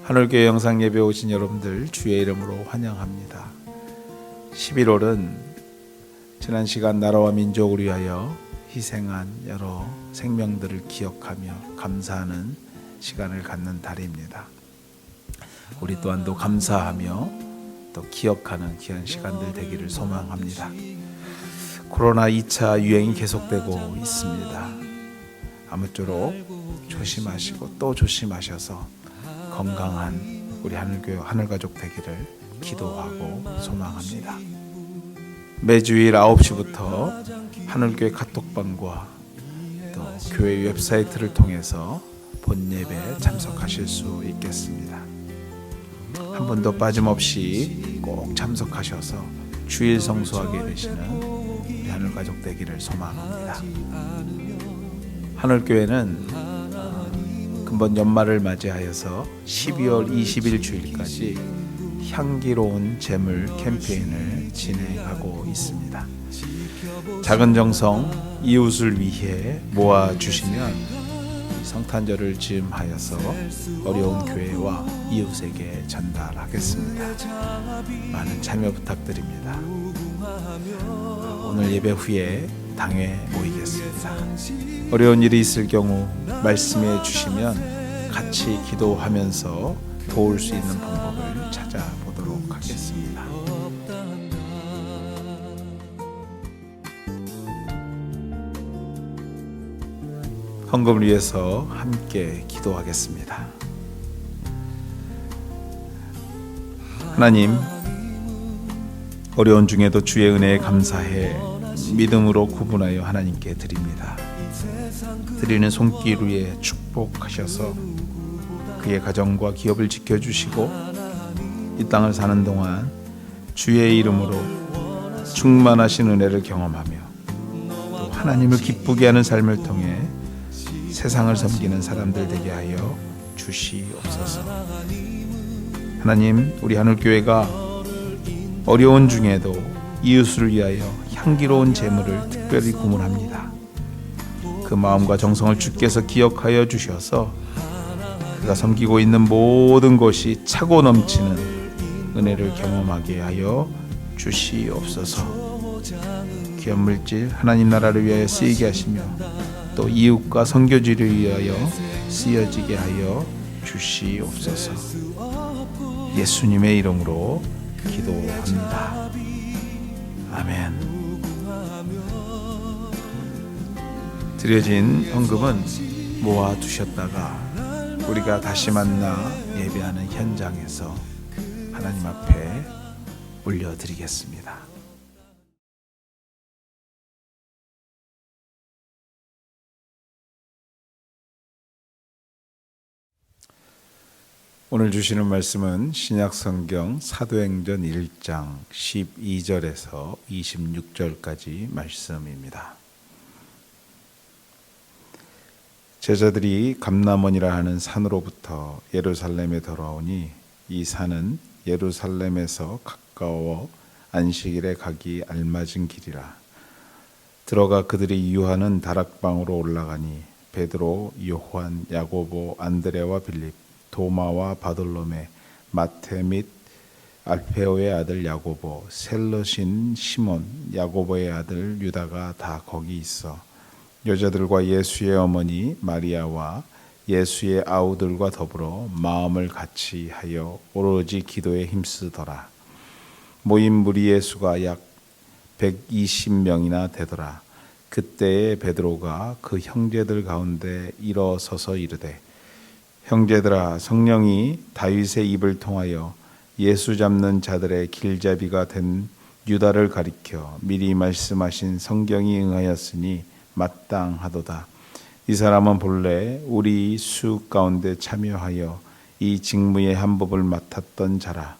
하늘교회 영상 예배 오신 여러분들 주의 이름으로 환영합니다. 11월은 지난 시간 나라와 민족을 위하여 희생한 여러 생명들을 기억하며 감사하는 시간을 갖는 달입니다. 우리 또한도 감사하며 또 기억하는 귀한 시간들 되기를 소망합니다. 코로나 2차 유행이 계속되고 있습니다. 아무쪼록 조심하시고 또 조심하셔서 건강한 우리 하늘교회 하늘가족 되기를 기도하고 소망합니다. 매주일 9시부터 하늘교회 카톡방과 또 교회 웹사이트를 통해서 본예배에 참석하실 수 있겠습니다. 한 번도 빠짐없이 꼭 참석하셔서 주일 성수하게 되시는 우리 하늘가족 되기를 소망합니다. 하늘교회는 금번 연말을 맞이하여서 12월 20일 주일까지 향기로운 제물 캠페인을 진행하고 있습니다. 작은 정성 이웃을 위해 모아주시면 성탄절을 즈음하여서 어려운 교회와 이웃에게 전달하겠습니다. 많은 참여 부탁드립니다. 오늘 예배 후에 당회 모이겠습니다. 어려운 일이 있을 경우 말씀해 주시면 같이 기도하면서 도울 수 있는 방법을 찾아보도록 하겠습니다. 헌금을 위해서 함께 기도하겠습니다. 하나님, 어려운 중에도 주의 은혜에 감사해 믿음으로 구분하여 하나님께 드립니다. 드리는 손길 위에 축복하셔서 그의 가정과 기업을 지켜주시고 이 땅을 사는 동안 주의 이름으로 충만하신 은혜를 경험하며 또 하나님을 기쁘게 하는 삶을 통해 세상을 섬기는 사람들 되게 하여 주시옵소서. 하나님, 우리 하늘교회가 어려운 중에도 이웃을 위하여 향기로운 제물을 특별히 구분합니다. 그 마음과 정성을 주께서 기억하여 주셔서 그가 섬기고 있는 모든 것이 차고 넘치는 은혜를 경험하게 하여 주시옵소서. 귀한 물질 하나님 나라를 위하여 쓰이게 하시며 또 이웃과 선교지를 위하여 쓰여지게 하여 주시옵소서. 예수님의 이름으로 기도합니다. 아멘. 드려진 헌금은 모아두셨다가 우리가 다시 만나 예배하는 현장에서 하나님 앞에 올려드리겠습니다. 오늘 주시는 말씀은 신약성경 사도행전 1장 12절에서 26절까지 말씀입니다. 제자들이 감람원이라 하는 산으로부터 예루살렘에 돌아오니 이 산은 예루살렘에서 가까워 안식일에 가기 알맞은 길이라. 들어가 그들이 유하는 다락방으로 올라가니 베드로, 요한, 야고보, 안드레와 빌립, 도마와 바돌로메, 마테 및 알페오의 아들 야고보, 셀러신 시몬, 야고보의 아들 유다가 다 거기 있어 여자들과 예수의 어머니 마리아와 예수의 아우들과 더불어 마음을 같이 하여 오로지 기도에 힘쓰더라. 모인 무리의 수가 약 120명이나 되더라. 그때에 베드로가 그 형제들 가운데 일어서서 이르되, 형제들아, 성령이 다윗의 입을 통하여 예수 잡는 자들의 길잡이가 된 유다를 가리켜 미리 말씀하신 성경이 응하였으니 마땅하도다. 이 사람은 본래 우리 수 가운데 참여하여 이 직무의 한 법을 맡았던 자라.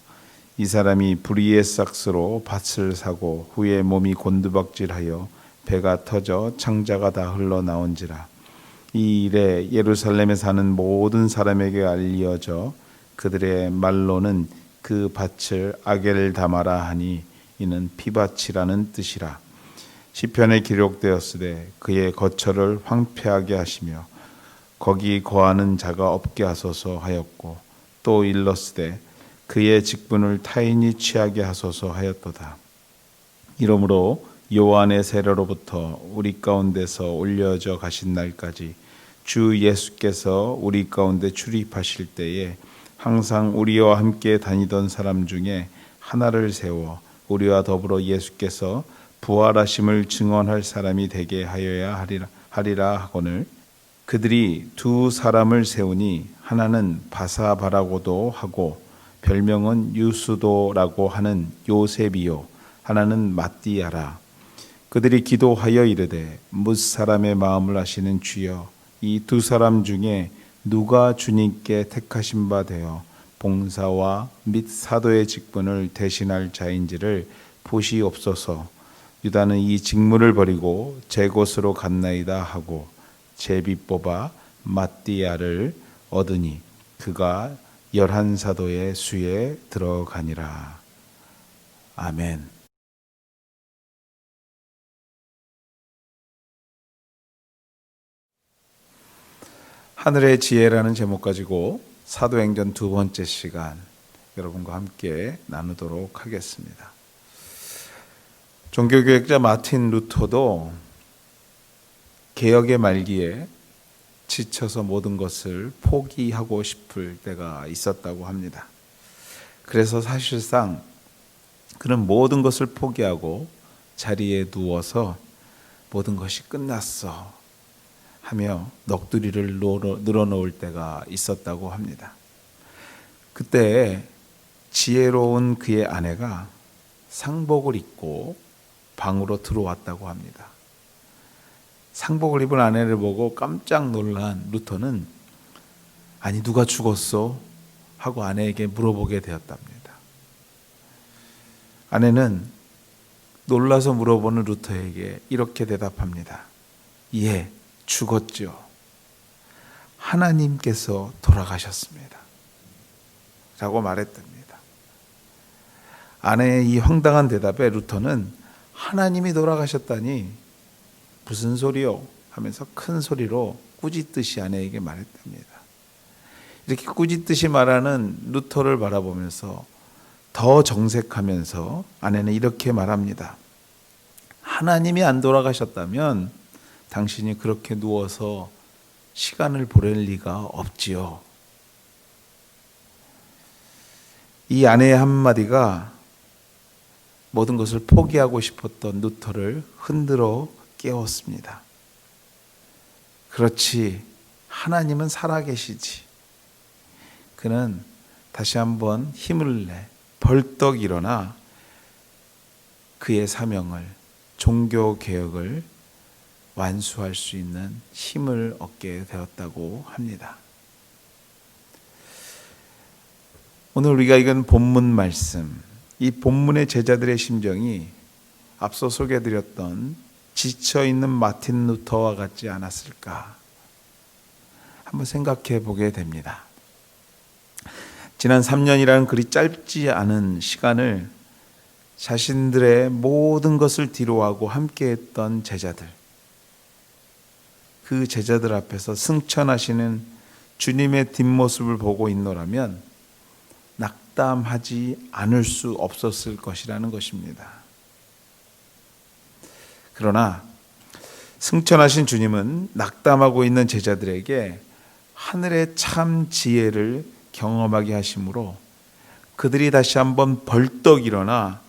이 사람이 불의의 싹스로 밭을 사고 후에 몸이 곤두박질하여 배가 터져 창자가 다 흘러나온지라. 이 일에 예루살렘에 사는 모든 사람에게 알려져 그들의 말로는 그 밭을 아겔다마라 하니 이는 피밭이라는 뜻이라. 시편에 기록되었으되 그의 거처를 황폐하게 하시며 거기 거하는 자가 없게 하소서 하였고 또 일렀으되 그의 직분을 타인이 취하게 하소서 하였도다. 이러므로 요한의 세례로부터 우리 가운데서 올려져 가신 날까지 주 예수께서 우리 가운데 출입하실 때에 항상 우리와 함께 다니던 사람 중에 하나를 세워 우리와 더불어 예수께서 부활하심을 증언할 사람이 되게 하여야 하리라 하거늘 그들이 두 사람을 세우니 하나는 바사바라고도 하고 별명은 유수도라고 하는 요셉이요 하나는 마띠아라. 그들이 기도하여 이르되 뭇 사람의 마음을 아시는 주여 이 두 사람 중에 누가 주님께 택하신 바 되어 봉사와 및 사도의 직분을 대신할 자인지를 보시옵소서. 유다는 이 직무를 버리고 제 곳으로 갔나이다 하고 제비 뽑아 마띠아를 얻으니 그가 11사도의 수에 들어가니라. 아멘. 하늘의 지혜라는 제목 가지고 사도행전 두 번째 시간 여러분과 함께 나누도록 하겠습니다. 종교개혁자 마틴 루터도 개혁의 말기에 지쳐서 모든 것을 포기하고 싶을 때가 있었다고 합니다. 그래서 사실상 그는 모든 것을 포기하고 자리에 누워서 모든 것이 끝났어 하며 넋두리를 늘어놓을 때가 있었다고 합니다. 그때 지혜로운 그의 아내가 상복을 입고 방으로 들어왔다고 합니다. 상복을 입은 아내를 보고 깜짝 놀란 루터는 아니 누가 죽었어? 하고 아내에게 물어보게 되었답니다. 아내는 놀라서 물어보는 루터에게 이렇게 대답합니다. 예, 죽었죠. 하나님께서 돌아가셨습니다. 라고 말했답니다. 아내의 이 황당한 대답에 루터는 하나님이 돌아가셨다니 무슨 소리요? 하면서 큰 소리로 꾸짖듯이 아내에게 말했답니다. 이렇게 꾸짖듯이 말하는 루터를 바라보면서 더 정색하면서 아내는 이렇게 말합니다. 하나님이 안 돌아가셨다면 당신이 그렇게 누워서 시간을 보낼 리가 없지요. 이 아내의 한마디가 모든 것을 포기하고 싶었던 루터를 흔들어 깨웠습니다. 그렇지, 하나님은 살아계시지. 그는 다시 한번 힘을 내 벌떡 일어나 그의 사명을, 종교개혁을 완수할 수 있는 힘을 얻게 되었다고 합니다. 오늘 우리가 읽은 본문 말씀, 이 본문의 제자들의 심정이 앞서 소개해드렸던 지쳐있는 마틴 루터와 같지 않았을까 한번 생각해 보게 됩니다. 지난 3년이라는 그리 짧지 않은 시간을 자신들의 모든 것을 뒤로하고 함께했던 제자들, 그 제자들 앞에서 승천하시는 주님의 뒷모습을 보고 있노라면 낙담하지 않을 수 없었을 것이라는 것입니다. 그러나 승천하신 주님은 낙담하고 있는 제자들에게 하늘의 참 지혜를 경험하게 하심으로 그들이 다시 한번 벌떡 일어나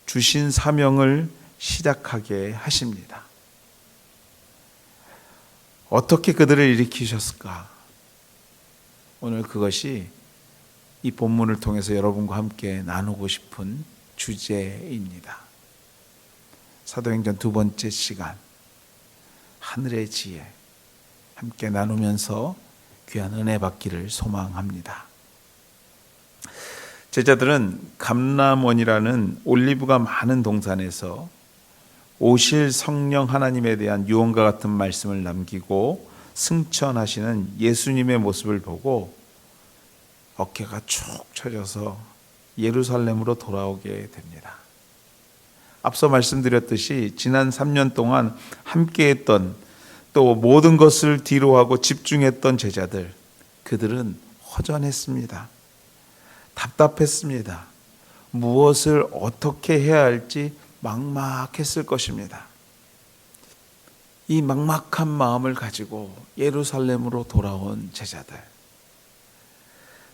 주신 사명을 시작하게 하십니다. 어떻게 그들을 일으키셨을까? 오늘 그것이 이 본문을 통해서 여러분과 함께 나누고 싶은 주제입니다. 사도행전 두 번째 시간, 하늘의 지혜 함께 나누면서 귀한 은혜 받기를 소망합니다. 제자들은 감람원이라는 올리브가 많은 동산에서 오실 성령 하나님에 대한 유언과 같은 말씀을 남기고 승천하시는 예수님의 모습을 보고 어깨가 축 처져서 예루살렘으로 돌아오게 됩니다. 앞서 말씀드렸듯이 지난 3년 동안 함께했던 또 모든 것을 뒤로하고 집중했던 제자들, 그들은 허전했습니다. 답답했습니다. 무엇을 어떻게 해야 할지 막막했을 것입니다. 이 막막한 마음을 가지고 예루살렘으로 돌아온 제자들.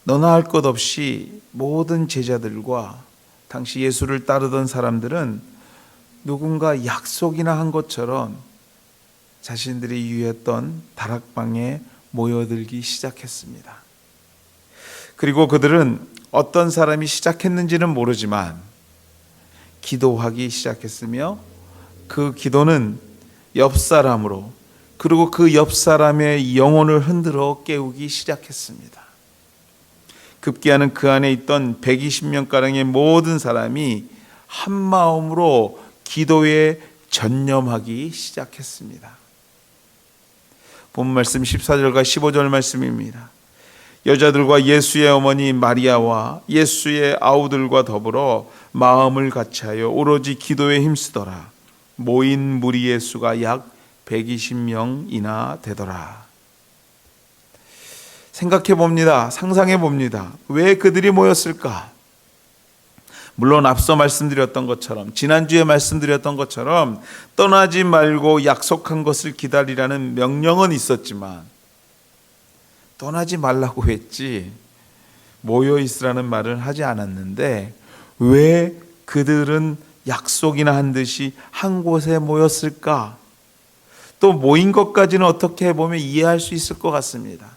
너나 할 것 없이 모든 제자들과 당시 예수를 따르던 사람들은 누군가 약속이나 한 것처럼 자신들이 유했던 다락방에 모여들기 시작했습니다. 그리고 그들은 어떤 사람이 시작했는지는 모르지만 기도하기 시작했으며 그 기도는 옆 사람으로, 그리고 그 옆 사람의 영혼을 흔들어 깨우기 시작했습니다. 급기야는 그 안에 있던 120명가량의 모든 사람이 한 마음으로 기도에 전념하기 시작했습니다. 본 말씀 14절과 15절 말씀입니다. 여자들과 예수의 어머니 마리아와 예수의 아우들과 더불어 마음을 같이하여 오로지 기도에 힘쓰더라. 모인 무리의 수가 약 120명이나 되더라. 생각해 봅니다. 상상해 봅니다. 왜 그들이 모였을까? 물론 앞서 말씀드렸던 것처럼, 지난주에 말씀드렸던 것처럼 떠나지 말고 약속한 것을 기다리라는 명령은 있었지만 떠나지 말라고 했지 모여 있으라는 말을 하지 않았는데 왜 그들은 약속이나 한 듯이 한 곳에 모였을까? 또 모인 것까지는 어떻게 해보면 이해할 수 있을 것 같습니다.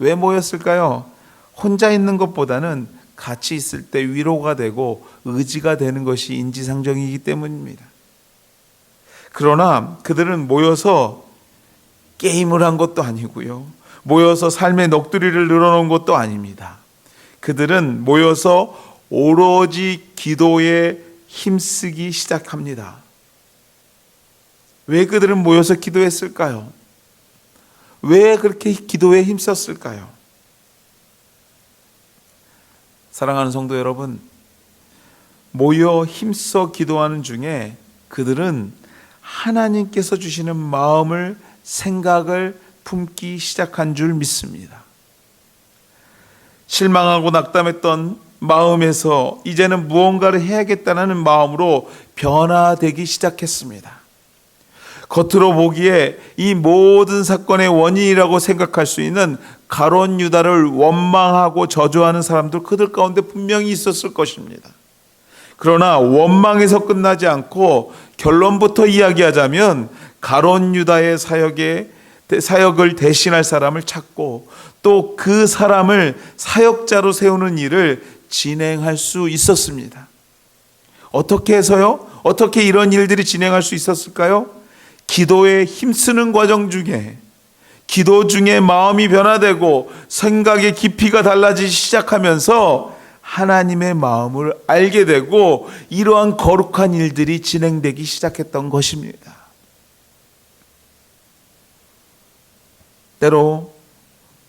왜 모였을까요? 혼자 있는 것보다는 같이 있을 때 위로가 되고 의지가 되는 것이 인지상정이기 때문입니다. 그러나 그들은 모여서 게임을 한 것도 아니고요. 모여서 삶의 넋두리를 늘어놓은 것도 아닙니다. 그들은 모여서 오로지 기도에 힘쓰기 시작합니다. 왜 그들은 모여서 기도했을까요? 왜 그렇게 기도에 힘썼을까요? 사랑하는 성도 여러분, 모여 힘써 기도하는 중에 그들은 하나님께서 주시는 마음을, 생각을 품기 시작한 줄 믿습니다. 실망하고 낙담했던 마음에서 이제는 무언가를 해야겠다는 마음으로 변화되기 시작했습니다. 겉으로 보기에 이 모든 사건의 원인이라고 생각할 수 있는 가룟 유다를 원망하고 저주하는 사람들, 그들 가운데 분명히 있었을 것입니다. 그러나 원망에서 끝나지 않고 결론부터 이야기하자면 가룟 유다의 사역을 대신할 사람을 찾고 또 그 사람을 사역자로 세우는 일을 진행할 수 있었습니다. 어떻게 해서요? 어떻게 이런 일들이 진행할 수 있었을까요? 기도에 힘쓰는 과정 중에, 기도 중에 마음이 변화되고 생각의 깊이가 달라지기 시작하면서 하나님의 마음을 알게 되고 이러한 거룩한 일들이 진행되기 시작했던 것입니다. 때로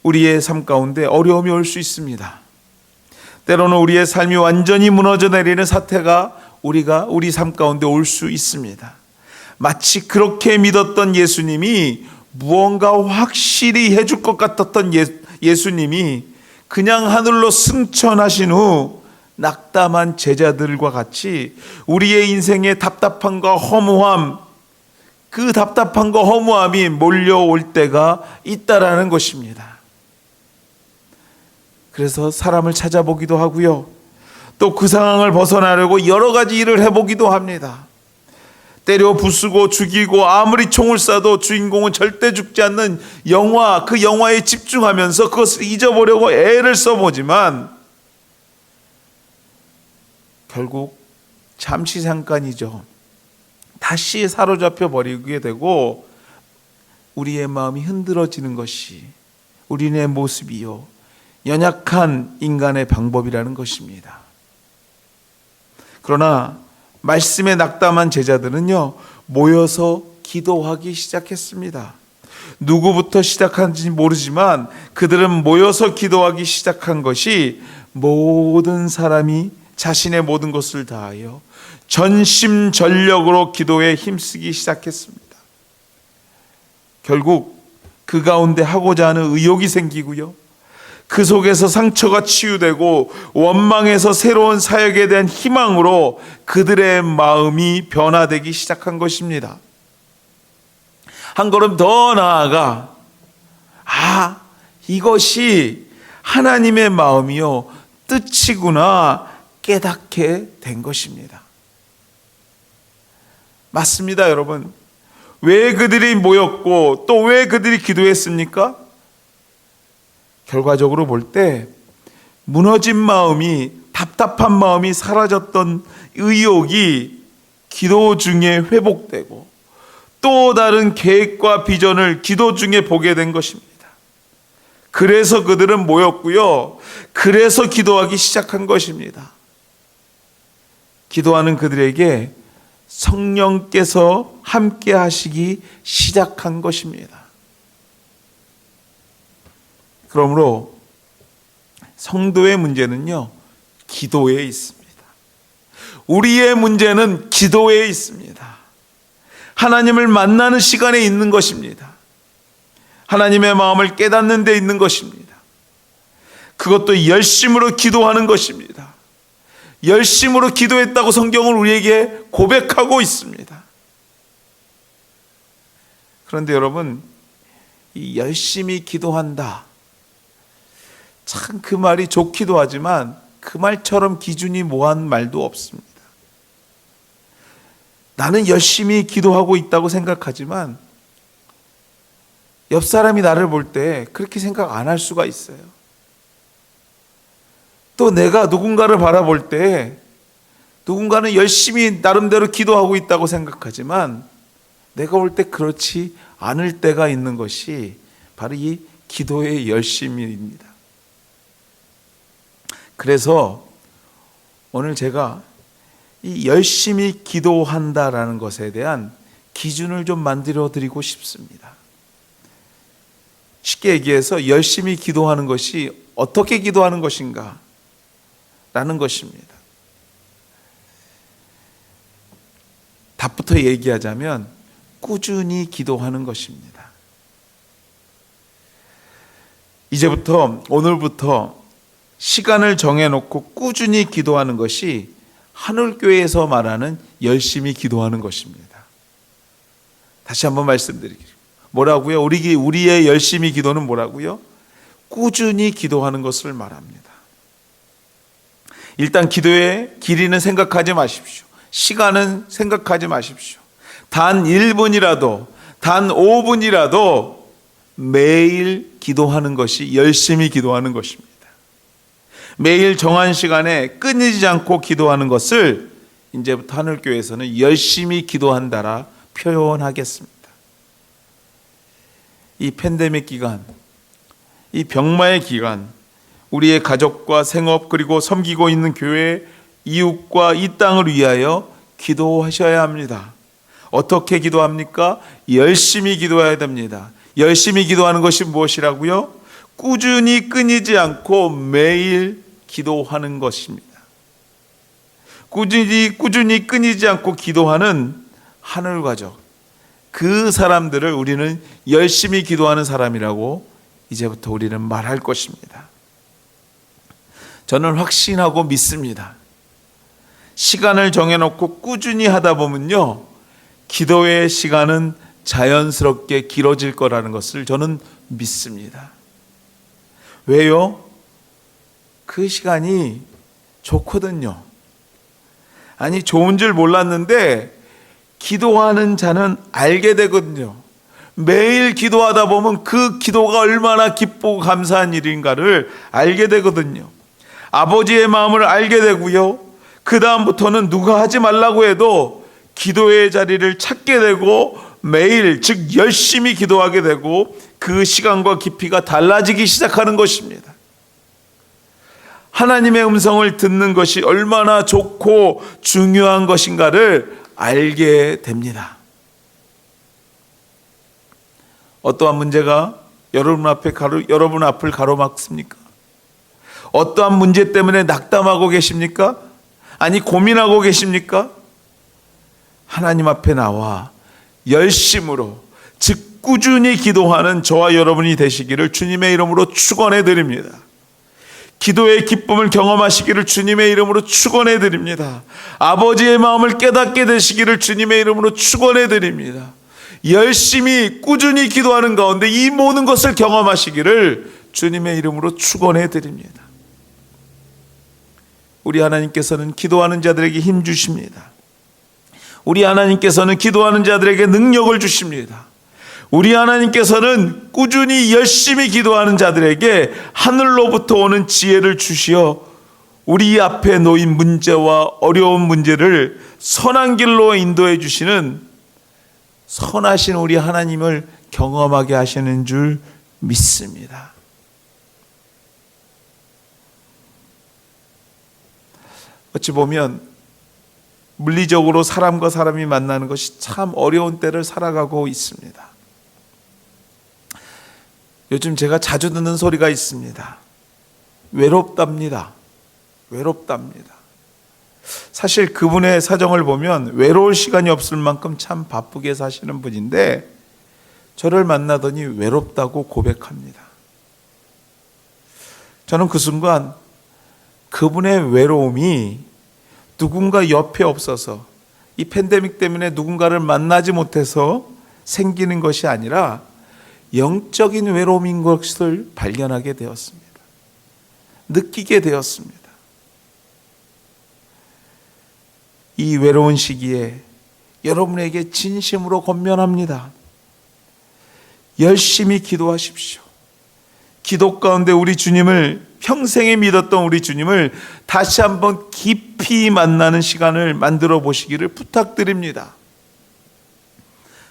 우리의 삶 가운데 어려움이 올 수 있습니다. 때로는 우리의 삶이 완전히 무너져 내리는 사태가 우리 삶 가운데 올 수 있습니다. 마치 그렇게 믿었던 예수님이, 무언가 확실히 해줄 것 같았던 예수님이 그냥 하늘로 승천하신 후 낙담한 제자들과 같이 우리의 인생의 답답함과 허무함, 그 답답함과 허무함이 몰려올 때가 있다라는 것입니다. 그래서 사람을 찾아보기도 하고요. 또 그 상황을 벗어나려고 여러 가지 일을 해보기도 합니다. 때려 부수고 죽이고 아무리 총을 쏴도 주인공은 절대 죽지 않는 영화, 그 영화에 집중하면서 그것을 잊어보려고 애를 써보지만 결국 잠시 잠깐이죠. 다시 사로잡혀 버리게 되고 우리의 마음이 흔들어지는 것이 우리의 모습이요, 연약한 인간의 방법이라는 것입니다. 그러나 말씀에 낙담한 제자들은요, 모여서 기도하기 시작했습니다. 누구부터 시작한지 모르지만 그들은 모여서 기도하기 시작한 것이 모든 사람이 자신의 모든 것을 다하여 전심전력으로 기도에 힘쓰기 시작했습니다. 결국 그 가운데 하고자 하는 의욕이 생기고요, 그 속에서 상처가 치유되고 원망에서 새로운 사역에 대한 희망으로 그들의 마음이 변화되기 시작한 것입니다. 한 걸음 더 나아가 이것이 하나님의 마음이요 뜻이구나 깨닫게 된 것입니다. 맞습니다, 여러분. 왜 그들이 모였고 또 왜 그들이 기도했습니까? 결과적으로 볼 때 무너진 마음이, 답답한 마음이 사라졌던 의욕이 기도 중에 회복되고 또 다른 계획과 비전을 기도 중에 보게 된 것입니다. 그래서 그들은 모였고요. 그래서 기도하기 시작한 것입니다. 기도하는 그들에게 성령께서 함께 하시기 시작한 것입니다. 그러므로 성도의 문제는요, 기도에 있습니다. 우리의 문제는 기도에 있습니다. 하나님을 만나는 시간에 있는 것입니다. 하나님의 마음을 깨닫는 데 있는 것입니다. 그것도 열심으로 기도하는 것입니다. 열심으로 기도했다고 성경은 우리에게 고백하고 있습니다. 그런데 여러분, 이 열심히 기도한다, 참 그 말이 좋기도 하지만 그 말처럼 기준이 뭐한 말도 없습니다. 나는 열심히 기도하고 있다고 생각하지만 옆 사람이 나를 볼 때 그렇게 생각 안 할 수가 있어요. 또 내가 누군가를 바라볼 때 누군가는 열심히 나름대로 기도하고 있다고 생각하지만 내가 볼 때 그렇지 않을 때가 있는 것이 바로 이 기도의 열심입니다. 그래서 오늘 제가 이 열심히 기도한다라는 것에 대한 기준을 좀 만들어 드리고 싶습니다. 쉽게 얘기해서 열심히 기도하는 것이 어떻게 기도하는 것인가 라는 것입니다. 답부터 얘기하자면 꾸준히 기도하는 것입니다. 이제부터, 오늘부터 시간을 정해놓고 꾸준히 기도하는 것이 하늘교회에서 말하는 열심히 기도하는 것입니다. 다시 한번 말씀드리겠습니다. 뭐라고요? 우리의 열심히 기도는 뭐라고요? 꾸준히 기도하는 것을 말합니다. 일단 기도의 길이는 생각하지 마십시오. 시간은 생각하지 마십시오. 단 1분이라도, 단 5분이라도 매일 기도하는 것이 열심히 기도하는 것입니다. 매일 정한 시간에 끊이지 않고 기도하는 것을 이제부터 하늘교회에서는 열심히 기도한다라 표현하겠습니다. 이 팬데믹 기간, 이 병마의 기간, 우리의 가족과 생업 그리고 섬기고 있는 교회, 이웃과 이 땅을 위하여 기도하셔야 합니다. 어떻게 기도합니까? 열심히 기도해야 됩니다. 열심히 기도하는 것이 무엇이라고요? 꾸준히 끊이지 않고 매일 기도하는 것입니다. 꾸준히 끊이지 않고 기도하는 하늘 가족, 그 사람들을 우리는 열심히 기도하는 사람이라고 이제부터 우리는 말할 것입니다. 저는 확신하고 믿습니다. 시간을 정해놓고 꾸준히 하다 보면요, 기도의 시간은 자연스럽게 길어질 거라는 것을 저는 믿습니다. 왜요? 그 시간이 좋거든요. 아니, 좋은 줄 몰랐는데 기도하는 자는 알게 되거든요. 매일 기도하다 보면 그 기도가 얼마나 기쁘고 감사한 일인가를 알게 되거든요. 아버지의 마음을 알게 되고요. 그 다음부터는 누가 하지 말라고 해도 기도의 자리를 찾게 되고 매일, 즉 열심히 기도하게 되고 그 시간과 깊이가 달라지기 시작하는 것입니다. 하나님의 음성을 듣는 것이 얼마나 좋고 중요한 것인가를 알게 됩니다. 어떠한 문제가 여러분 앞을 가로막습니까? 어떠한 문제 때문에 낙담하고 계십니까? 아니, 고민하고 계십니까? 하나님 앞에 나와 열심으로, 즉 꾸준히 기도하는 저와 여러분이 되시기를 주님의 이름으로 축원해 드립니다. 기도의 기쁨을 경험하시기를 주님의 이름으로 축원해 드립니다. 아버지의 마음을 깨닫게 되시기를 주님의 이름으로 축원해 드립니다. 열심히 꾸준히 기도하는 가운데 이 모든 것을 경험하시기를 주님의 이름으로 축원해 드립니다. 우리 하나님께서는 기도하는 자들에게 힘 주십니다. 우리 하나님께서는 기도하는 자들에게 능력을 주십니다. 우리 하나님께서는 꾸준히 열심히 기도하는 자들에게 하늘로부터 오는 지혜를 주시어 우리 앞에 놓인 문제와 어려운 문제를 선한 길로 인도해 주시는 선하신 우리 하나님을 경험하게 하시는 줄 믿습니다. 어찌 보면 물리적으로 사람과 사람이 만나는 것이 참 어려운 때를 살아가고 있습니다. 요즘 제가 자주 듣는 소리가 있습니다. 외롭답니다. 외롭답니다. 사실 그분의 사정을 보면 외로울 시간이 없을 만큼 참 바쁘게 사시는 분인데 저를 만나더니 외롭다고 고백합니다. 저는 그 순간 그분의 외로움이 누군가 옆에 없어서 이 팬데믹 때문에 누군가를 만나지 못해서 생기는 것이 아니라 영적인 외로움인 것을 발견하게 되었습니다. 느끼게 되었습니다. 이 외로운 시기에 여러분에게 진심으로 권면합니다. 열심히 기도하십시오. 기도 가운데 우리 주님을, 평생에 믿었던 우리 주님을 다시 한번 깊이 만나는 시간을 만들어 보시기를 부탁드립니다.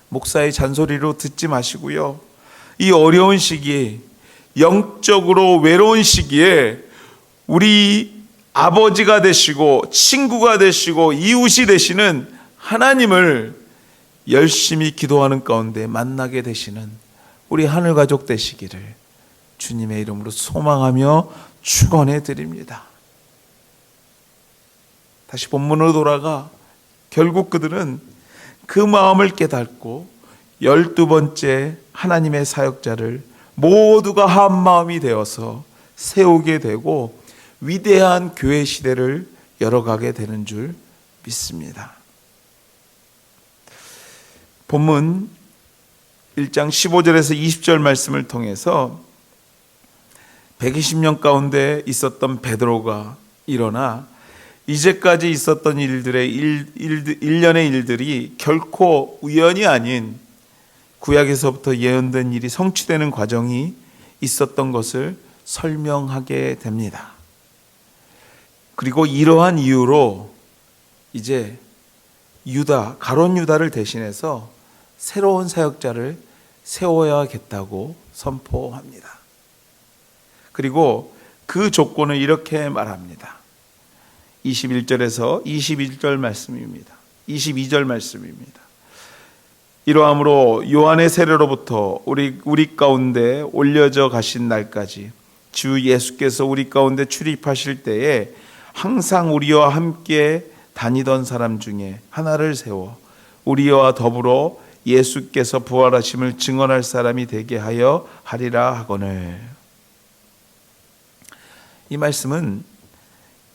목사의 잔소리로 듣지 마시고요. 이 어려운 시기에, 영적으로 외로운 시기에 우리 아버지가 되시고 친구가 되시고 이웃이 되시는 하나님을 열심히 기도하는 가운데 만나게 되시는 우리 하늘가족 되시기를 주님의 이름으로 소망하며 축원해 드립니다. 다시 본문으로 돌아가 결국 그들은 그 마음을 깨닫고 12번째 하나님의 사역자를 모두가 한 마음이 되어서 세우게 되고 위대한 교회 시대를 열어가게 되는 줄 믿습니다. 본문 1장 15절에서 20절 말씀을 통해서 120년 가운데 있었던 베드로가 일어나 이제까지 있었던 일련의 일들이 결코 우연이 아닌 구약에서부터 예언된 일이 성취되는 과정이 있었던 것을 설명하게 됩니다. 그리고 이러한 이유로 이제 가룟 유다를 대신해서 새로운 사역자를 세워야겠다고 선포합니다. 그리고 그 조건을 이렇게 말합니다. 21절에서 22절 말씀입니다. 22절 말씀입니다. 이러함으로 요한의 세례로부터 우리 가운데 올려져 가신 날까지 주 예수께서 우리 가운데 출입하실 때에 항상 우리와 함께 다니던 사람 중에 하나를 세워 우리와 더불어 예수께서 부활하심을 증언할 사람이 되게 하여 하리라 하거늘. 이 말씀은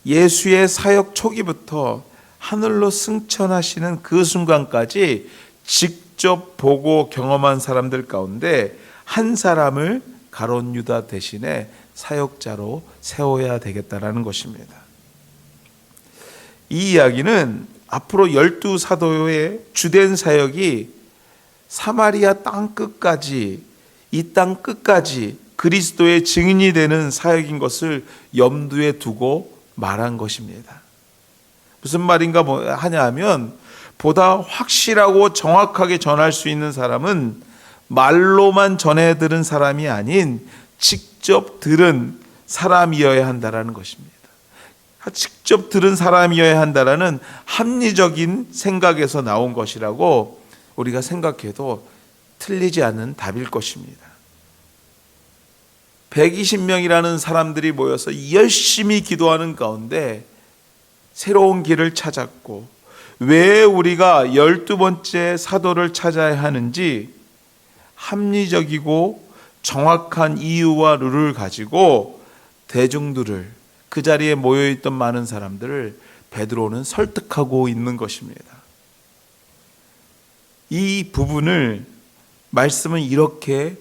예수의 사역 초기부터 하늘로 승천하시는 그 순간까지 직접 보고 경험한 사람들 가운데 한 사람을 가룟 유다 대신에 사역자로 세워야 되겠다라는 것입니다. 이 이야기는 앞으로 12사도의 주된 사역이 사마리아 땅 끝까지, 이 땅 끝까지 그리스도의 증인이 되는 사역인 것을 염두에 두고 말한 것입니다. 무슨 말인가 하냐 하면 보다 확실하고 정확하게 전할 수 있는 사람은 말로만 전해 들은 사람이 아닌 직접 들은 사람이어야 한다라는 것입니다. 직접 들은 사람이어야 한다라는 합리적인 생각에서 나온 것이라고 우리가 생각해도 틀리지 않은 답일 것입니다. 120명이라는 사람들이 모여서 열심히 기도하는 가운데 새로운 길을 찾았고 왜 우리가 12번째 사도를 찾아야 하는지 합리적이고 정확한 이유와 룰을 가지고 대중들을, 그 자리에 모여있던 많은 사람들을 베드로는 설득하고 있는 것입니다. 이 부분을 말씀은 이렇게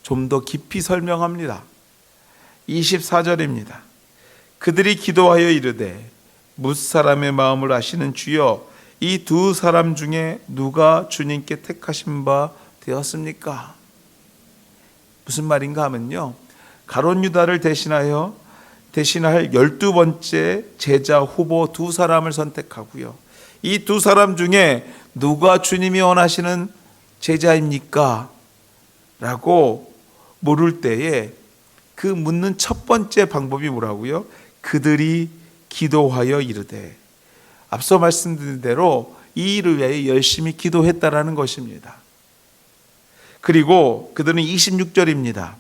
좀 더 깊이 설명합니다. 24절입니다. 그들이 기도하여 이르되 뭇사람의 마음을 아시는 주여, 이 두 사람 중에 누가 주님께 택하신 바 되었습니까? 무슨 말인가 하면요, 가룟 유다를 대신할 12번째 제자 후보 두 사람을 선택하고요, 이 두 사람 중에 누가 주님이 원하시는 제자입니까? 라고 물을 때에 그 묻는 첫 번째 방법이 뭐라고요? 그들이 기도하여 이르되, 앞서 말씀드린 대로 이 일을 위해 열심히 기도했다라는 것입니다. 그리고 그들은 26절입니다.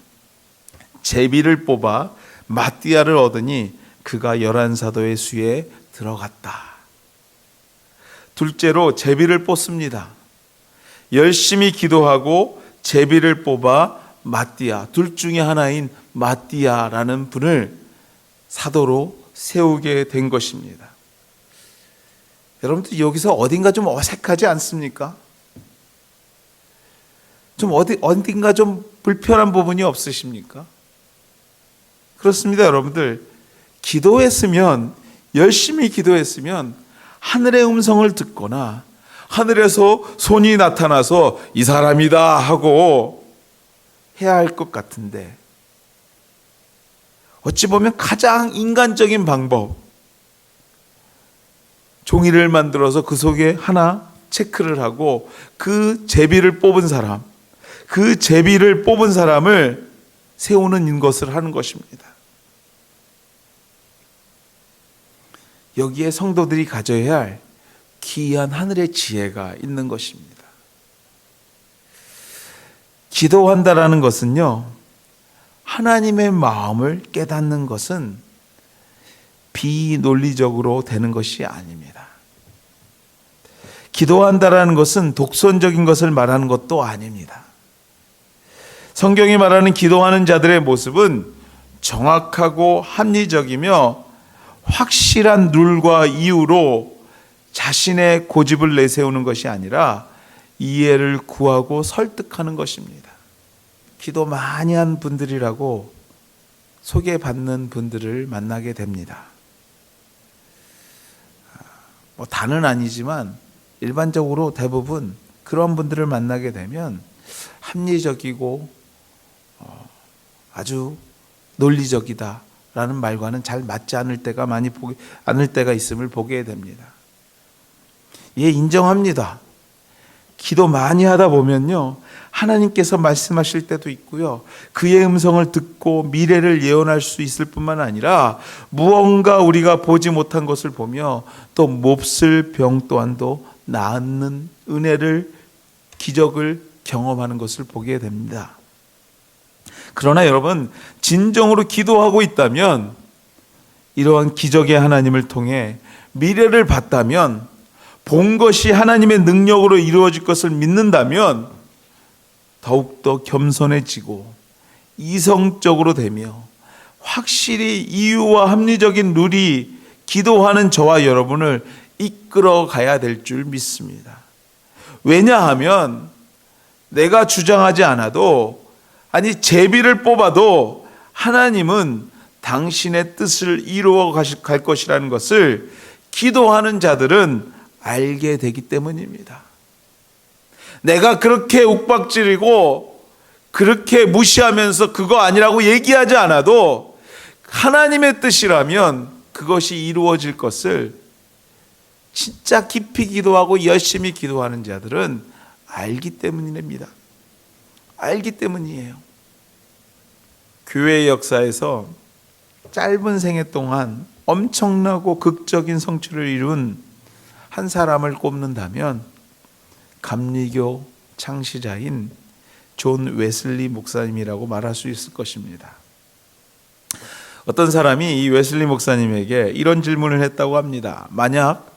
제비를 뽑아 마띠아를 얻으니 그가 11사도의 수에 들어갔다. 둘째로 제비를 뽑습니다. 열심히 기도하고 제비를 뽑아 마띠아, 둘 중에 하나인 마띠아라는 분을 사도로 세우게 된 것입니다. 여러분들 여기서 어딘가 좀 어색하지 않습니까? 좀 어딘가 좀 불편한 부분이 없으십니까? 그렇습니다, 여러분들. 기도했으면, 열심히 기도했으면 하늘의 음성을 듣거나 하늘에서 손이 나타나서 이 사람이다 하고 해야 할 것 같은데, 어찌 보면 가장 인간적인 방법, 종이를 만들어서 그 속에 하나 체크를 하고 그 제비를 뽑은 사람, 그 제비를 뽑은 사람을 세우는 것을 하는 것입니다. 여기에 성도들이 가져야 할 귀한 하늘의 지혜가 있는 것입니다. 기도한다라는 것은요, 하나님의 마음을 깨닫는 것은 비논리적으로 되는 것이 아닙니다. 기도한다라는 것은 독선적인 것을 말하는 것도 아닙니다. 성경이 말하는 기도하는 자들의 모습은 정확하고 합리적이며 확실한 룰과 이유로 자신의 고집을 내세우는 것이 아니라 이해를 구하고 설득하는 것입니다. 기도 많이 한 분들이라고 소개받는 분들을 만나게 됩니다. 다는 아니지만 일반적으로 대부분 그런 분들을 만나게 되면 합리적이고 아주 논리적이다라는 말과는 잘 맞지 않을 때가 있음을 보게 됩니다. 예, 인정합니다. 기도 많이 하다 보면요, 하나님께서 말씀하실 때도 있고요, 그의 음성을 듣고 미래를 예언할 수 있을 뿐만 아니라 무언가 우리가 보지 못한 것을 보며 또 몹쓸 병 또한도 낫는 은혜를, 기적을 경험하는 것을 보게 됩니다. 그러나 여러분, 진정으로 기도하고 있다면, 이러한 기적의 하나님을 통해 미래를 봤다면, 본 것이 하나님의 능력으로 이루어질 것을 믿는다면 더욱더 겸손해지고 이성적으로 되며 확실히 이유와 합리적인 룰이 기도하는 저와 여러분을 이끌어 가야 될 줄 믿습니다. 왜냐하면 내가 주장하지 않아도, 아니 제비를 뽑아도 하나님은 당신의 뜻을 이루어 갈 것이라는 것을 기도하는 자들은 알게 되기 때문입니다. 내가 그렇게 욱박지르고 그렇게 무시하면서 그거 아니라고 얘기하지 않아도 하나님의 뜻이라면 그것이 이루어질 것을 진짜 깊이 기도하고 열심히 기도하는 자들은 알기 때문입니다. 알기 때문이에요. 교회의 역사에서 짧은 생애 동안 엄청나고 극적인 성취를 이룬 한 사람을 꼽는다면 감리교 창시자인 존 웨슬리 목사님이라고 말할 수 있을 것입니다. 어떤 사람이 이 웨슬리 목사님에게 이런 질문을 했다고 합니다. 만약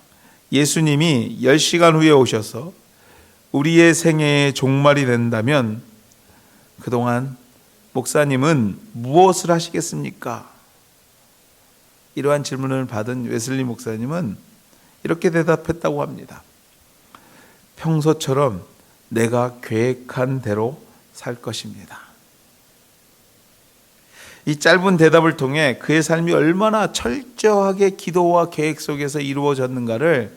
예수님이 10시간 후에 오셔서 우리의 생애의 종말이 된다면 그동안 목사님은 무엇을 하시겠습니까? 이러한 질문을 받은 웨슬리 목사님은 이렇게 대답했다고 합니다. 평소처럼 내가 계획한 대로 살 것입니다. 이 짧은 대답을 통해 그의 삶이 얼마나 철저하게 기도와 계획 속에서 이루어졌는가를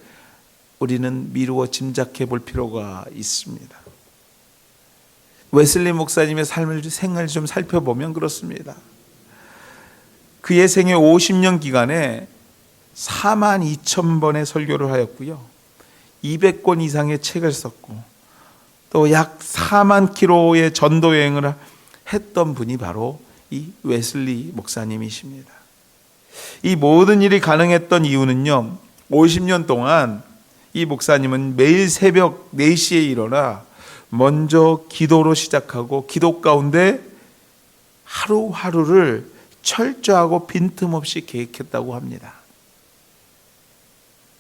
우리는 미루어 짐작해 볼 필요가 있습니다. 웨슬리 목사님의 생을 좀 살펴보면 그렇습니다. 그의 생애 50년 기간에 42,000번의 설교를 하였고요. 200권 이상의 책을 썼고 또 약 4만 킬로의 전도 여행을 했던 분이 바로 이 웨슬리 목사님이십니다. 이 모든 일이 가능했던 이유는요, 50년 동안 이 목사님은 매일 새벽 4시에 일어나 먼저 기도로 시작하고 기도 가운데 하루하루를 철저하고 빈틈없이 계획했다고 합니다.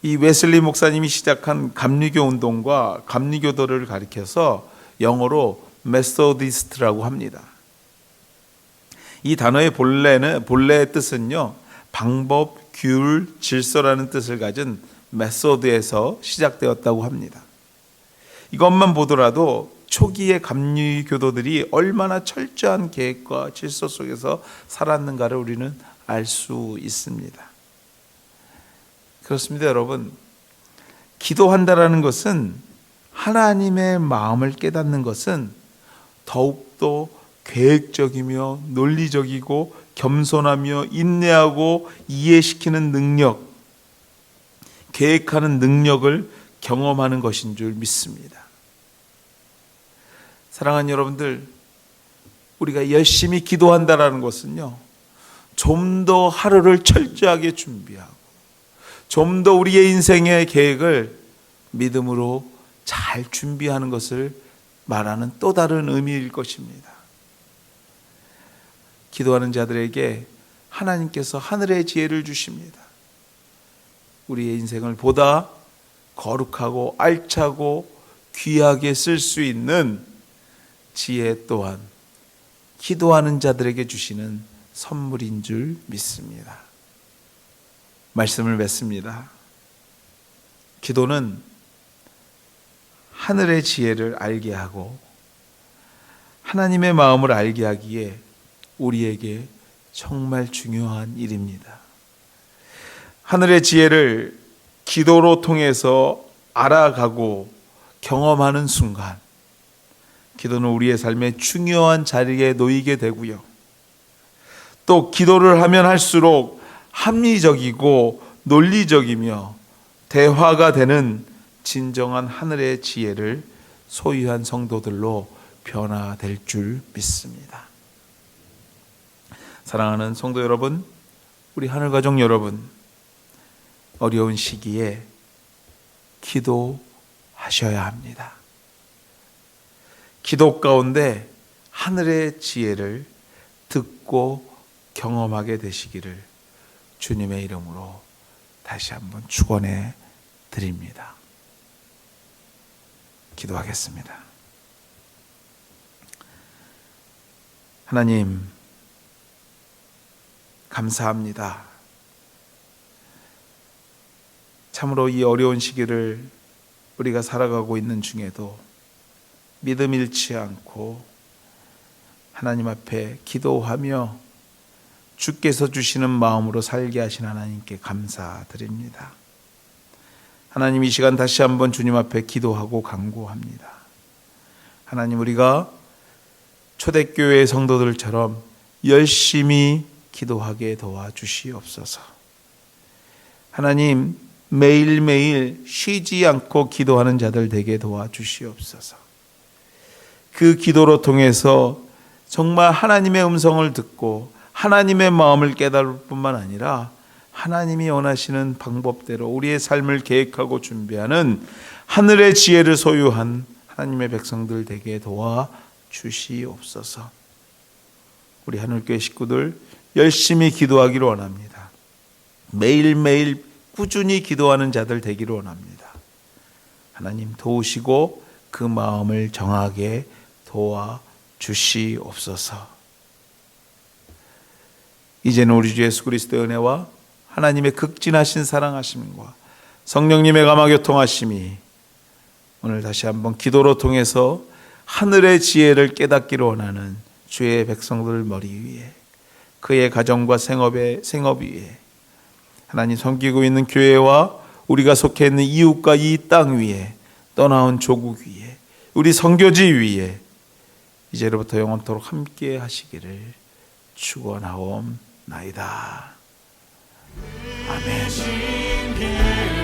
이 웨슬리 목사님이 시작한 감리교 운동과 감리교도를 가리켜서 영어로 메소디스트라고 합니다. 이 단어의 본래의 뜻은요, 방법, 규율, 질서라는 뜻을 가진 메소드에서 시작되었다고 합니다. 이것만 보더라도 초기의 감리교도들이 얼마나 철저한 계획과 질서 속에서 살았는가를 우리는 알 수 있습니다. 그렇습니다, 여러분. 기도한다라는 것은, 하나님의 마음을 깨닫는 것은 더욱더 계획적이며 논리적이고 겸손하며 인내하고 이해시키는 능력, 계획하는 능력을 경험하는 것인 줄 믿습니다. 사랑하는 여러분들, 우리가 열심히 기도한다라는 것은요, 좀 더 하루를 철저하게 준비하고 좀 더 우리의 인생의 계획을 믿음으로 잘 준비하는 것을 말하는 또 다른 의미일 것입니다. 기도하는 자들에게 하나님께서 하늘의 지혜를 주십니다. 우리의 인생을 보다 거룩하고 알차고 귀하게 쓸 수 있는 지혜 또한 기도하는 자들에게 주시는 선물인 줄 믿습니다. 말씀을 맺습니다. 기도는 하늘의 지혜를 알게 하고 하나님의 마음을 알게 하기에 우리에게 정말 중요한 일입니다. 하늘의 지혜를 기도로 통해서 알아가고 경험하는 순간, 기도는 우리의 삶에 중요한 자리에 놓이게 되고요. 또 기도를 하면 할수록 합리적이고 논리적이며 대화가 되는 진정한 하늘의 지혜를 소유한 성도들로 변화될 줄 믿습니다. 사랑하는 성도 여러분, 우리 하늘가족 여러분, 어려운 시기에 기도하셔야 합니다. 기도 가운데 하늘의 지혜를 듣고 경험하게 되시기를 주님의 이름으로 다시 한번 축원해 드립니다. 기도하겠습니다. 하나님, 감사합니다. 참으로 이 어려운 시기를 우리가 살아가고 있는 중에도 믿음 잃지 않고 하나님 앞에 기도하며 주께서 주시는 마음으로 살게 하신 하나님께 감사드립니다. 하나님, 이 시간 다시 한번 주님 앞에 기도하고 간구합니다. 하나님, 우리가 초대교회 성도들처럼 열심히 기도하게 도와주시옵소서. 하나님, 매일매일 쉬지 않고 기도하는 자들 되게 도와주시옵소서. 그 기도로 통해서 정말 하나님의 음성을 듣고 하나님의 마음을 깨달을 뿐만 아니라 하나님이 원하시는 방법대로 우리의 삶을 계획하고 준비하는 하늘의 지혜를 소유한 하나님의 백성들 되게 도와주시옵소서. 우리 하늘교회 식구들 열심히 기도하기를 원합니다. 매일매일 꾸준히 기도하는 자들 되기를 원합니다. 하나님 도우시고 그 마음을 정하게 도와주시옵소서. 이제는 우리 주 예수 그리스도의 은혜와 하나님의 극진하신 사랑하심과 성령님의 감화교통하심이 오늘 다시 한번 기도로 통해서 하늘의 지혜를 깨닫기를 원하는 주의 백성들 머리 위에, 그의 가정과 생업 위에, 하나님 섬기고 있는 교회와 우리가 속해 있는 이웃과 이 땅 위에, 떠나온 조국 위에, 우리 선교지 위에 이제로부터 영원토록 함께 하시기를 축원하옵나이다. 아멘.